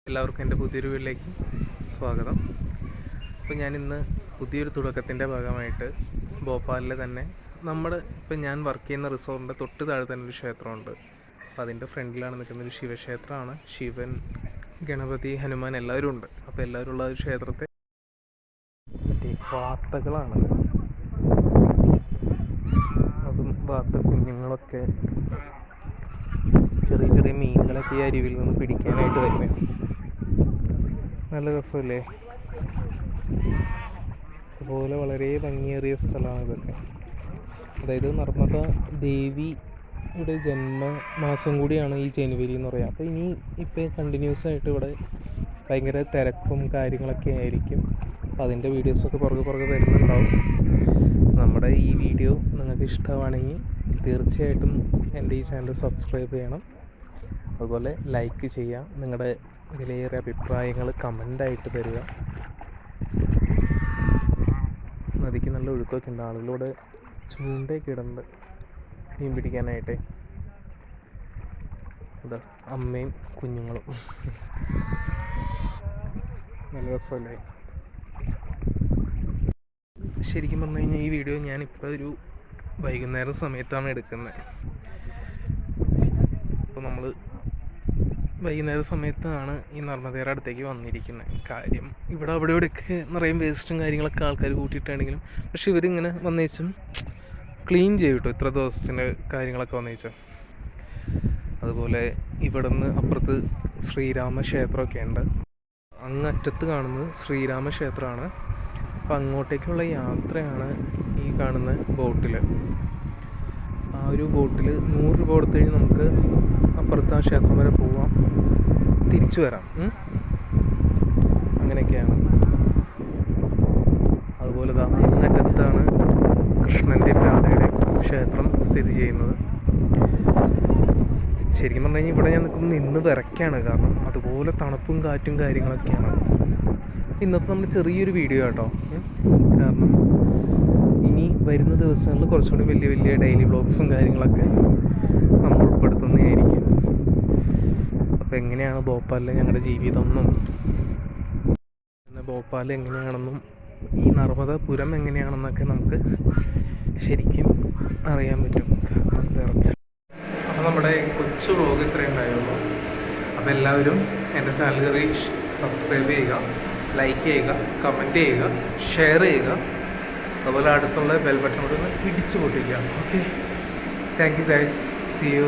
എല്ലാവർക്കും എൻ്റെ പുതിയൊരു വീട്ടിലേക്ക് സ്വാഗതം. അപ്പോൾ ഞാനിന്ന് പുതിയൊരു തുടക്കത്തിൻ്റെ ഭാഗമായിട്ട് ഭോപ്പാലിലെ തന്നെ ഇപ്പം ഞാൻ വർക്ക് ചെയ്യുന്ന റിസോർട്ടിൻ്റെ തൊട്ട് താഴെ തന്നെ ഒരു ക്ഷേത്രമുണ്ട്. അപ്പോൾ അതിൻ്റെ ഫ്രണ്ടിലാണ് നിൽക്കുന്ന ഒരു ശിവക്ഷേത്രമാണ്. ശിവൻ, ഗണപതി, ഹനുമാൻ എല്ലാവരും ഉണ്ട്. അപ്പോൾ എല്ലാവരും ഉള്ള ഒരു ക്ഷേത്രത്തെ വാർത്തകളാണ്, അതും വാർത്ത കുഞ്ഞുങ്ങളൊക്കെ ചെറിയ ചെറിയ മീനുകളൊക്കെ ഈ അരുവിൽ നിന്ന് പിടിക്കാനായിട്ട് വരുന്നത്. നല്ല രസമല്ലേ? അതുപോലെ വളരെ ഭംഗിയേറിയ സ്ഥലമാണ് ഇതൊക്കെ. അതായത് നർമ്മദ ദേവിയുടെ ജന്മമാസം കൂടിയാണ് ഈ ജനുവരി എന്ന് പറയുക. അപ്പോൾ ഇപ്പം കണ്ടിന്യൂസ് ആയിട്ട് ഇവിടെ ഭയങ്കര തിരക്കും കാര്യങ്ങളൊക്കെ ആയിരിക്കും. അപ്പോൾ അതിൻ്റെ വീഡിയോസൊക്കെ പുറകെ വരുന്നുണ്ടാവും. നമ്മുടെ ഈ വീഡിയോ നിങ്ങൾക്ക് ഇഷ്ടമാണെങ്കിൽ തീർച്ചയായിട്ടും എൻ്റെ ഈ ചാനൽ സബ്സ്ക്രൈബ് ചെയ്യണം. അതുപോലെ ലൈക്ക് ചെയ്യാം. നിങ്ങളുടെ വിലയേറിയ അഭിപ്രായങ്ങൾ കമൻ്റായിട്ട് തരിക. നദിക്ക് നല്ല ഒഴുക്കൊക്കെ ഉണ്ട്. ആളുകളോട് ചൂണ്ടയൊക്കെ ഇടുന്നുണ്ട് മീൻ പിടിക്കാനായിട്ട്. അതാ അമ്മയും കുഞ്ഞുങ്ങളും. നല്ല രസമല്ലേ? ശരിക്കും പറഞ്ഞു കഴിഞ്ഞാൽ ഈ വീഡിയോ ഞാനിപ്പോൾ ഒരു വൈകുന്നേരം സമയത്താണ് എടുക്കുന്നത്. അപ്പോൾ നമ്മൾ വൈകുന്നേര സമയത്താണ് ഈ നർമ്മദയുടെ അടുത്തേക്ക് വന്നിരിക്കുന്നത്. കാര്യം അവിടെ ഇവിടെയൊക്കെ നിറയും വേസ്റ്റും കാര്യങ്ങളൊക്കെ ആൾക്കാർ കൂട്ടിയിട്ടാണെങ്കിലും, പക്ഷെ ഇവരിങ്ങനെ വന്നേച്ചും ക്ലീൻ ചെയ്യും കേട്ടോ, ഇത്ര ദിവസത്തിൻ്റെ കാര്യങ്ങളൊക്കെ വന്നേച്ചും. അതുപോലെ ഇവിടെ നിന്ന് അപ്പുറത്ത് ശ്രീരാമ ക്ഷേത്രമൊക്കെ ഉണ്ട്. അങ്ങറ്റത്ത് കാണുന്നത് ശ്രീരാമ ക്ഷേത്രമാണ്. അപ്പം അങ്ങോട്ടേക്കുള്ള യാത്രയാണ് ഈ കാണുന്ന ബോട്ടിൽ. ആ ഒരു ബോട്ടിൽ 100 രൂപ കൊടുത്തു കഴിഞ്ഞാൽ നമുക്ക് അപ്പുറത്ത് ആ ക്ഷേത്രം വരെ പോവാം, തിരിച്ചു വരാം. അങ്ങനെയൊക്കെയാണ്. അതുപോലെ അങ്ങറ്റത്താണ് കൃഷ്ണൻ്റെയും രാധയുടെയും ക്ഷേത്രം സ്ഥിതി ചെയ്യുന്നത്. ശരിക്കും പറഞ്ഞു കഴിഞ്ഞാൽ ഇവിടെ ഞാൻ നിൽക്കുമ്പോൾ നിന്ന് വിറയ്ക്കാണ്. കാരണം അതുപോലെ തണുപ്പും കാറ്റും കാര്യങ്ങളൊക്കെയാണ്. ഇന്നത്തെ നമ്മൾ ചെറിയൊരു വീഡിയോ കേട്ടോ. കാരണം ഇനി വരുന്ന ദിവസങ്ങളിൽ കുറച്ചുകൂടി വലിയ ഡെയിലി വ്ളോഗ്സും കാര്യങ്ങളൊക്കെ നമ്മൾ ഉൾപ്പെടുത്തുന്നതായിരിക്കും. അപ്പോൾ എങ്ങനെയാണ് ഭോപ്പാലിലെ ഞങ്ങളുടെ ജീവിതം എന്നും ഭോപ്പാൽ എങ്ങനെയാണെന്നും ഈ നർമ്മദപുരം എങ്ങനെയാണെന്നൊക്കെ നമുക്ക് ശരിക്കും അറിയാൻ പറ്റും. കാരണം നിറച്ച്. അപ്പോൾ നമ്മുടെ കൊച്ചു വ്ളോഗ് ഇത്രയും ഉണ്ടായുള്ളൂ. അപ്പോൾ എല്ലാവരും എൻ്റെ ചാനൽ കയറി സബ്സ്ക്രൈബ് ചെയ്യുക, ലൈക്ക് ചെയ്യുക, കമൻറ്റ് ചെയ്യുക, ഷെയർ ചെയ്യുക. അതുപോലെ അടുത്തുള്ള ബെൽ ബട്ടൺ കൂടെ ഒന്ന് ഇടിച്ചു പൊട്ടിക്കുക. Okay, thank you guys. See U.